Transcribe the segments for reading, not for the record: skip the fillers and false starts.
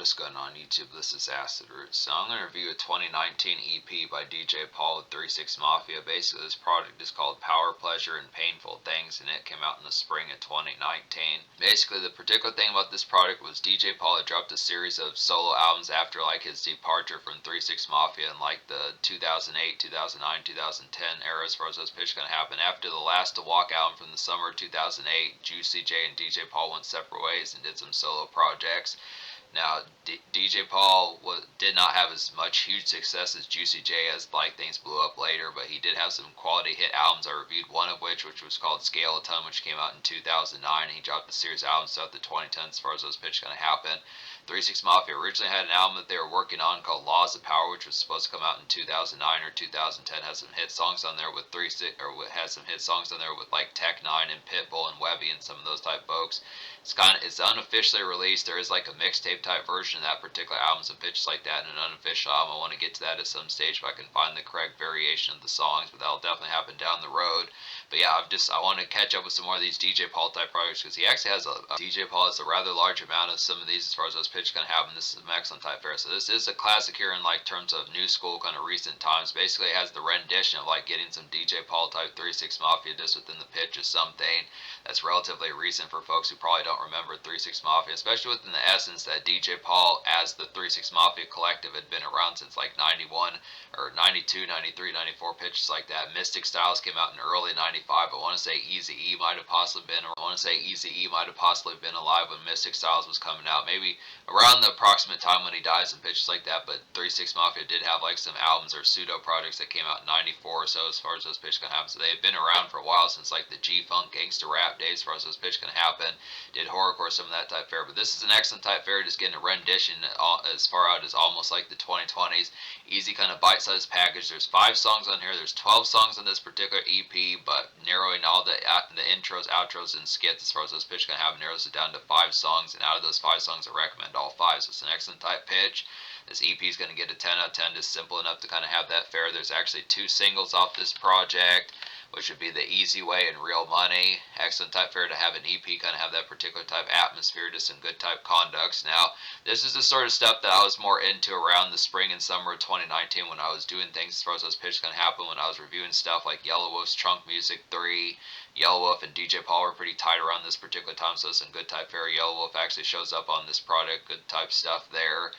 What is going on YouTube? This is Acid Root. So I'm going to review a 2019 EP by DJ Paul with 36 Mafia. Basically this project is called Power, Pleasure, and Painful Things, and it came out in the spring of 2019. Basically the particular thing about this project was DJ Paul had dropped a series of solo albums after his departure from 36 Mafia in the 2008, 2009, 2010 era, as far as those pitches going to happen. After the Last to Walk album from the summer of 2008, Juicy J and DJ Paul went separate ways and did some solo projects. Now, DJ Paul did not have as much huge success as Juicy J as things blew up later, but he did have some quality hit albums. I reviewed one of which was called Scale a Ton, which came out in 2009. He dropped the series of albums throughout the 2010s as far as those pitches going to happen. 36 Mafia originally had an album that they were working on called Laws of Power, which was supposed to come out in 2009 or 2010. Has some hit songs on there with has some hit songs on there with Tech Nine and Pitbull and Webby and some of those type folks. It's unofficially released. There is a mixtape type version of that particular album, some pitches like that, and an unofficial album. I want to get to that at some stage if I can find the correct variation of the songs, but that'll definitely happen down the road. But yeah, I want to catch up with some more of these DJ Paul type projects because he actually has DJ Paul has a rather large amount of some of these as far as those pitches going to happen. This is an excellent type fair. So this is a classic here in terms of new school kind of recent times. Basically, it has the rendition of getting some DJ Paul type 36 Mafia just within the pitch of something that's relatively recent for folks who probably don't remember 36 Mafia, especially within the essence that DJ Paul as the 36 Mafia collective had been around since 91 or 92, 93, 94 pitches like that. Mystic Styles came out in early 95. I want to say Eazy-E might have possibly been alive when Mystic Styles was coming out. Maybe around the approximate time when he dies and pitches like that, but 36 Mafia did have some albums or pseudo projects that came out in 94 or so as far as those pitches gonna happen. So they had been around for a while since the G-Funk gangster rap days as far as those pitches gonna happen. Did horrorcore, some of that type fare, but this is an excellent type fare, just getting a rendition as far out as almost the 2020s. Easy kind of bite-sized package. There's 5 songs on here. There's 12 songs on this particular EP, but narrowing all the intros, outros, and skits as far as those pitches gonna happen narrows it down to 5 songs, and out of those 5 songs I recommend all 5. So it's an excellent type pitch. This EP is going to get a 10 out of 10, just simple enough to kind of have that fare. There's actually 2 singles off this project, which would be The Easy Way and Real Money. Excellent type fare to have an EP kind of have that particular type atmosphere, just some good type conducts. Now, this is the sort of stuff that I was more into around the spring and summer of 2019 when I was doing things as far as those pitches going to happen, when I was reviewing stuff like Yellow Wolf's Trunk Music 3. Yellow Wolf and DJ Paul were pretty tight around this particular time, so some good type fare. Yellow Wolf actually shows up on this product, good type stuff there.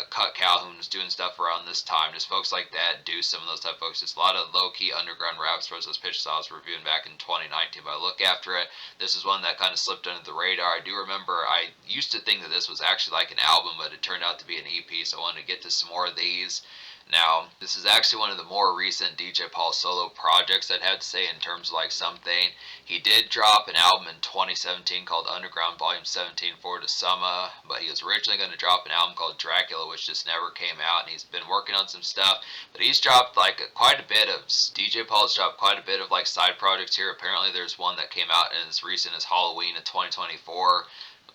Cut Calhoun was doing stuff around this time. Just folks like that do some of those type of folks. Just a lot of low-key underground raps for those pitches I was reviewing back in 2019. But I look after it, this is one that kind of slipped under the radar. I do remember I used to think that this was actually an album, but it turned out to be an EP, so I wanted to get to some more of these. Now, this is actually one of the more recent DJ Paul solo projects, I'd have to say, in terms of something. He did drop an album in 2017 called Underground Volume 17 for the summer, but he was originally going to drop an album called Dracula, which just never came out, and he's been working on some stuff. But he's dropped quite a bit of, DJ Paul's dropped quite a bit of side projects here. Apparently there's one that came out as recent as Halloween of 2024.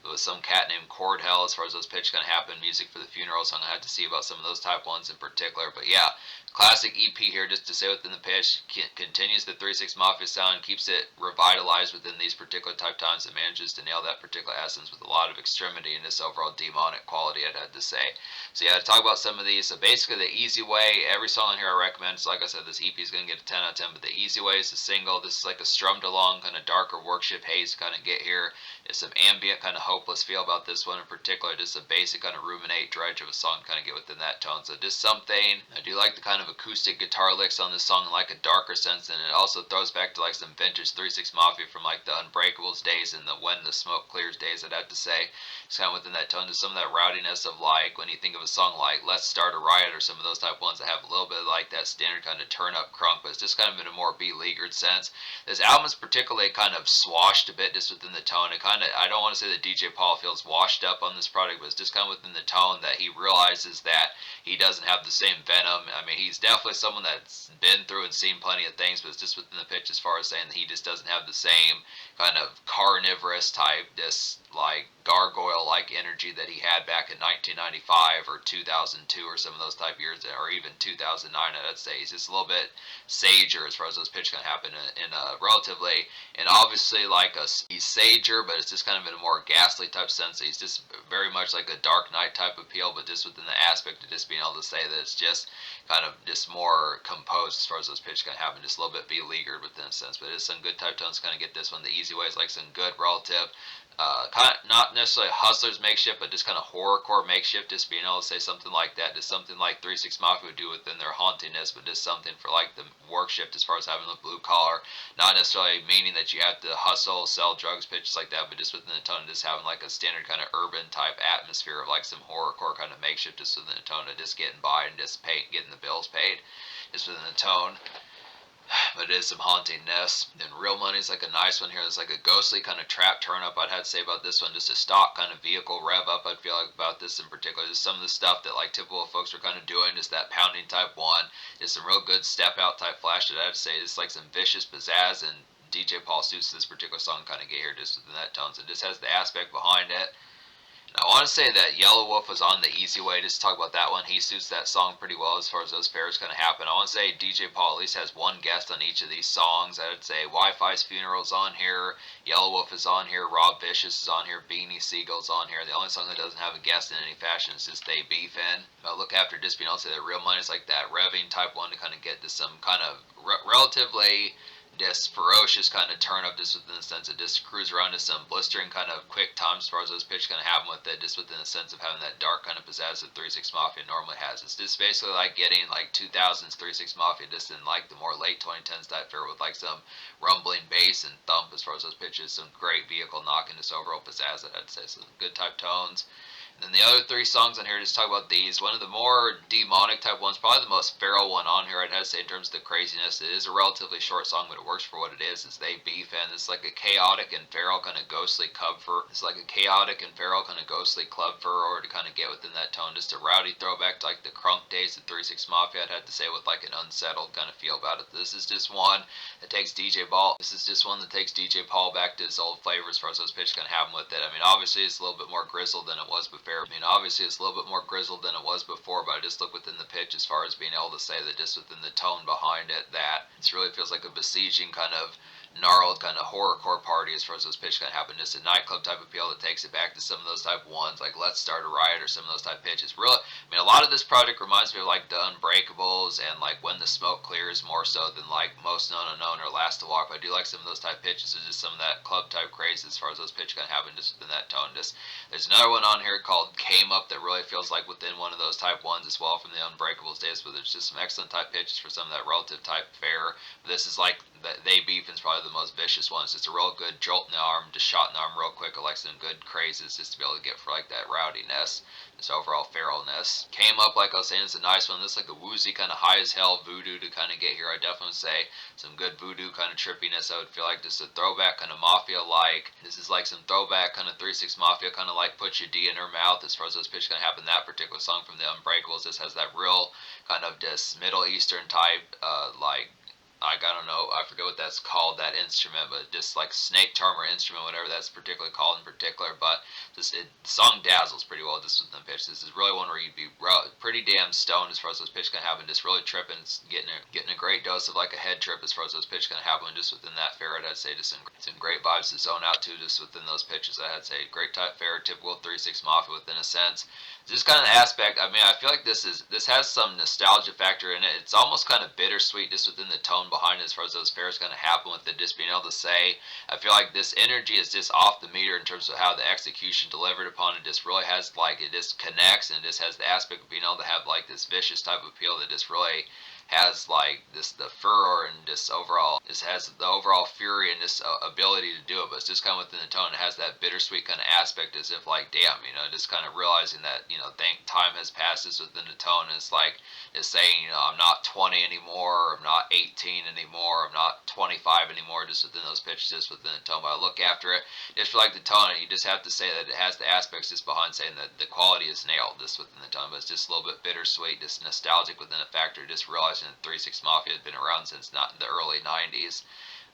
With some cat named Cord Hell as far as those pitches going to happen, music for the funeral, so I'm going to have to see about some of those type ones in particular. But yeah, classic EP here, just to say within the pitch, continues the 36 Mafia sound, keeps it revitalized within these particular type times, and manages to nail that particular essence with a lot of extremity and this overall demonic quality, I'd have to say. So yeah, to talk about some of these, so basically The Easy Way, every song on here I recommend. So like I said, this EP is going to get a 10 out of 10, but The Easy Way is a single. This is a strummed along, kind of darker worship haze to kind of get here. There's some ambient kind of hopeless feel about this one in particular, just a basic kind of ruminate dredge of a song to kind of get within that tone. So just something, I do like the kind of acoustic guitar licks on this song in a darker sense, and it also throws back to some vintage 36 Mafia from the Unbreakables days and the When the Smoke Clears days, I'd have to say. It's kind of within that tone, to some of that rowdiness of when you think of a song like Let's Start a Riot or some of those type ones that have a little bit of that standard kind of turn up crunk, but it's just kind of in a more beleaguered sense. This album is particularly kind of swashed a bit just within the tone. It kind of, I don't want to say that DJ Paul feels washed up on this product, but it's just kind of within the tone that he realizes that he doesn't have the same venom. I mean, he's definitely someone that's been through and seen plenty of things, but it's just within the pitch as far as saying that he just doesn't have the same kind of carnivorous type, just like gargoyle-like energy that he had back in 1995 or 2002 or some of those type years, or even 2009. I'd say he's just a little bit sager as far as those pitches can happen in a relatively, and obviously like he's sager, but it's just kind of in a more ghastly type sense. He's just very much like a Dark Knight type appeal, but just within the aspect of just being able to say that it's just kind of just more composed as far as those pitches can happen, just a little bit beleaguered within a sense. But it is some good type tones to kind of get this one. The easy way is like some good relative, kind of not necessarily hustler's makeshift, but just kind of horrorcore makeshift. Just being able to say something like that, just something like 3-6 Mafia would do within their hauntingness, but just something for like the work shift as far as having the blue collar, not necessarily meaning that you have to hustle, sell drugs, pitches like that, but just within the tone, just having like a standard kind of urban type atmosphere of like some horrorcore kind of makeshift just within the tone of just getting by and just getting the bills paid, just within the tone. But it is some hauntingness. Then Real Money's like a nice one here. It's like a ghostly kind of trap turn up, I'd have to say about this one. Just a stock kind of vehicle rev up, I'd feel like about this in particular. Just some of the stuff that like typical folks are kind of doing, just that pounding type one. Just some real good step out type flash that I'd say. Just like some vicious pizzazz, and DJ Paul suits this particular song kind of get here just within that tone. So it just has the aspect behind it. I want to say that Yellow Wolf was on the easy way. Just to talk about that one. He suits that song pretty well as far as those pairs kind of happen. I want to say DJ Paul at least has one guest on each of these songs. I would say Wi-Fi's Funeral's on here. Yellow Wolf is on here. Rob Vicious is on here. Beanie Siegel's on here. The only song that doesn't have a guest in any fashion is just They Beefin'. I look after just being able to say that Real Money's like that revving type one to kind of get to some kind of relatively just ferocious kind of turn up, just within the sense of just cruise around to some blistering kind of quick times as far as those pitches kind of happen with it, just within the sense of having that dark kind of pizzazz that 3-6 Mafia normally has. It's just basically like getting like 2000s 3-6 Mafia just in like the more late 2010s type fare with like some rumbling bass and thump as far as those pitches, some great vehicle knocking, just overall pizzazz that I'd say, some good type tones. And then the other three songs on here, just talk about these. One of the more demonic type ones, probably the most feral one on here, I'd have to say, in terms of the craziness. It is a relatively short song, but it works for what it is. It's They Beef, and it's like a chaotic and feral kind of ghostly club fur. It's like a chaotic and feral kind of ghostly club fur, or to kind of get within that tone. Just a rowdy throwback to like the crunk days of 3-6 Mafia, I'd have to say, with like an unsettled kind of feel about it. This is just one that takes DJ Paul. This is just one that takes DJ Paul back to his old flavor as far as those pitches kind of happen with it. I mean, obviously it's a little bit more grizzled than it was before. I mean, obviously it's a little bit more grizzled than it was before, but I just look within the pitch as far as being able to say that just within the tone behind it, that it really feels like a besieging kind of gnarled kind of horrorcore party as far as those pitches kind of happen. Just a nightclub type of appeal that takes it back to some of those type ones, like Let's Start a Riot or some of those type pitches. Really, I mean, a lot of this project reminds me of like the Unbreakables and like When the Smoke Clears, more so than like Most Known Unknown or Last to Walk. But I do like some of those type pitches. It's just some of that club type craze as far as those pitches kind of happen just within that tone. Just there's another one on here called Came Up that really feels like within one of those type ones as well from the Unbreakables days, but there's just some excellent type pitches for some of that relative type fare. This is like They Beef is probably the most vicious one. It's just a real good jolt in the arm, just shot in the arm real quick. I like some good crazes just to be able to get for like that rowdiness, this overall feralness. Came Up, like I was saying, it's a nice one. This is like a woozy kind of high as hell voodoo to kind of get here. I definitely say some good voodoo kind of trippiness. I would feel like just a throwback kind of Mafia like. This is like some throwback kind of 3-6 Mafia kind of like Put Your D in Her Mouth as far as those pitches kind of happen. That particular song from the Unbreakables just has that real kind of just Middle Eastern type like, I don't know, I forget what that's called, that instrument, but just like snake charmer instrument, whatever that's particularly called in particular. But just the song dazzles pretty well just with the pitch. This is really one where you'd be pretty damn stoned as far as those pitches can happen, just really tripping, getting a great dose of like a head trip as far as those pitches can happen just within that fare. I'd say just some great vibes to zone out to just within those pitches. I'd say great type fare, typical 3-6 Mafia within a sense. Just kind of aspect, I mean, I feel like this has some nostalgia factor in it. It's almost kind of bittersweet just within the tone behind it as far as those fairs kind of happen with it, just being able to say, I feel like this energy is just off the meter in terms of how the execution delivered upon it just really has like, it just connects, and it just has the aspect of being able to have like this vicious type of appeal that just really has like this, the furor, and just overall, just has the overall fury and this ability to do it, but it's just kind of within the tone. It has that bittersweet kind of aspect as if like, damn, you know, just kind of realizing that, you know, time has passed just within the tone. And it's like, it's saying, you know, I'm not 20 anymore, I'm not 18 anymore, I'm not 25 anymore, just within those pitches, just within the tone. But I look after it, just for like the tone, you just have to say that it has the aspects just behind saying that the quality is nailed just within the tone, but it's just a little bit bittersweet, just nostalgic within a factor, just realizing that 3-6 Mafia had been around since not the early 90s.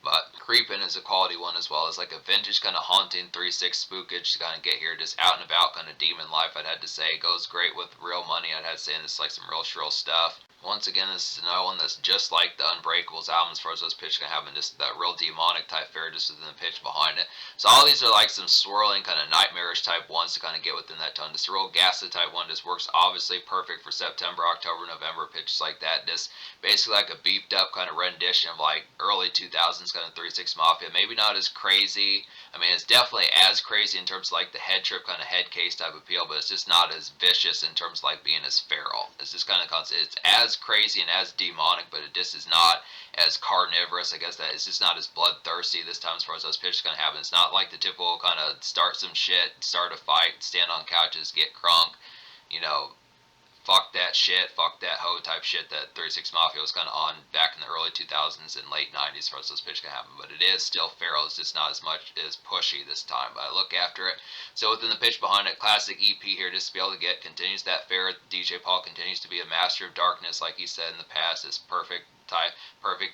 But Creepin' is a quality one as well. It's like a vintage kind of haunting 3/6 spookage to kind of get here, just out and about kind of demon life. I'd have to say it goes great with real money. I'd have to say, and it's like some real shrill stuff. Once again, this is another one that's just like the Unbreakables album as far as those pitches can have, and just that real demonic type fare just within the pitch behind it. So all these are like some swirling kind of nightmarish type ones to kind of get within that tone. This real gassy type one just works obviously perfect for September, October, November pitches like that. Just basically like a beefed up kind of rendition of like early 2000s kind of 3/6 Mafia. Maybe not as crazy. I mean, it's definitely as crazy in terms of like the head trip kind of head case type appeal, but it's just not as vicious in terms of like being as feral. It's just kind of constant. It's as crazy and as demonic, but it just is not as carnivorous. I guess that it's just not as bloodthirsty this time as far as those pitches kind of happen. It's not like the typical kind of start some shit, start a fight, stand on couches, get crunk, you know, fuck that shit, fuck that hoe type shit that 3/6 Mafia was kind of on back in the early 2000s and late 90s for us those pitches can happen. But it is still feral. It's just not as much as pushy this time. But I look after it. So within the pitch behind it, classic EP here just to be able to get continues that fare. DJ Paul continues to be a master of darkness, like he said in the past. It's perfect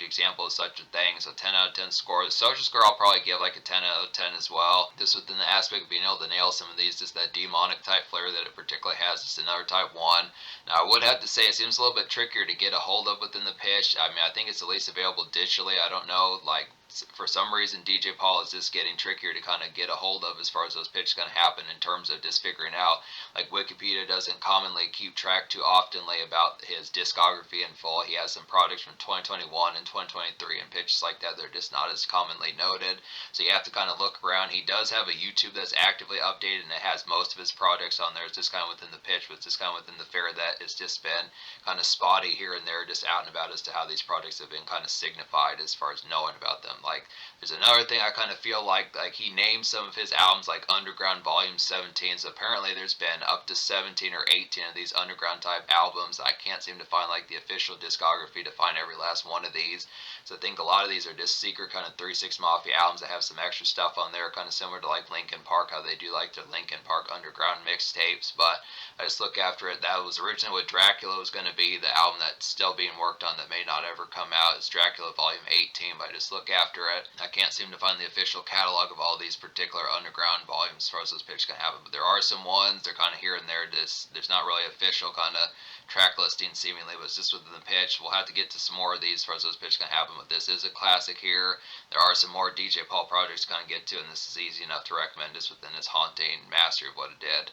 example of such a thing. So 10 out of 10 score. The social score I'll probably give like a 10 out of 10 as well. Just within the aspect of being able to nail some of these, just that demonic type flair that it particularly has. Just another type 1. Now I would have to say it seems a little bit trickier to get a hold of within the pitch. I mean, I think it's at least available digitally. I don't know, like for some reason DJ Paul is just getting trickier to kind of get a hold of as far as those pitches going to happen in terms of just figuring out, like Wikipedia doesn't commonly keep track too oftenly about his discography in full. He has some projects from 2021 and 2023 and pitches like that they're just not as commonly noted, so you have to kind of look around. He does have a YouTube that's actively updated and it has most of his projects on there. It's just kind of within the pitch, but it's just kind of within the fare that it's just been kind of spotty here and there, just out and about as to how these projects have been kind of signified as far as knowing about them. Like there's another thing I kind of feel like he named some of his albums like Underground Volume 17. So apparently there's been up to 17 or 18 of these underground type albums. I can't seem to find like the official discography to find every last one of these. So I think a lot of these are just secret kind of 3/6 Mafia albums that have some extra stuff on there, kind of similar to like Linkin Park, how they do like their Linkin Park underground mixtapes. But I just look after it. That was originally what Dracula was going to be. The album that's still being worked on that may not ever come out is Dracula Volume 18. But I just look after it. I can't seem to find the official catalog of all these particular underground volumes as far as those pitches can happen. But there are some ones. They're kind of here and there. There's not really official kind of track listing seemingly, but it's just within the pitch. We'll have to get to some more of these as far as those pitches can happen. But this is a classic here. There are some more DJ Paul projects to kind of get to, and this is easy enough to recommend just within his haunting mastery of what it did.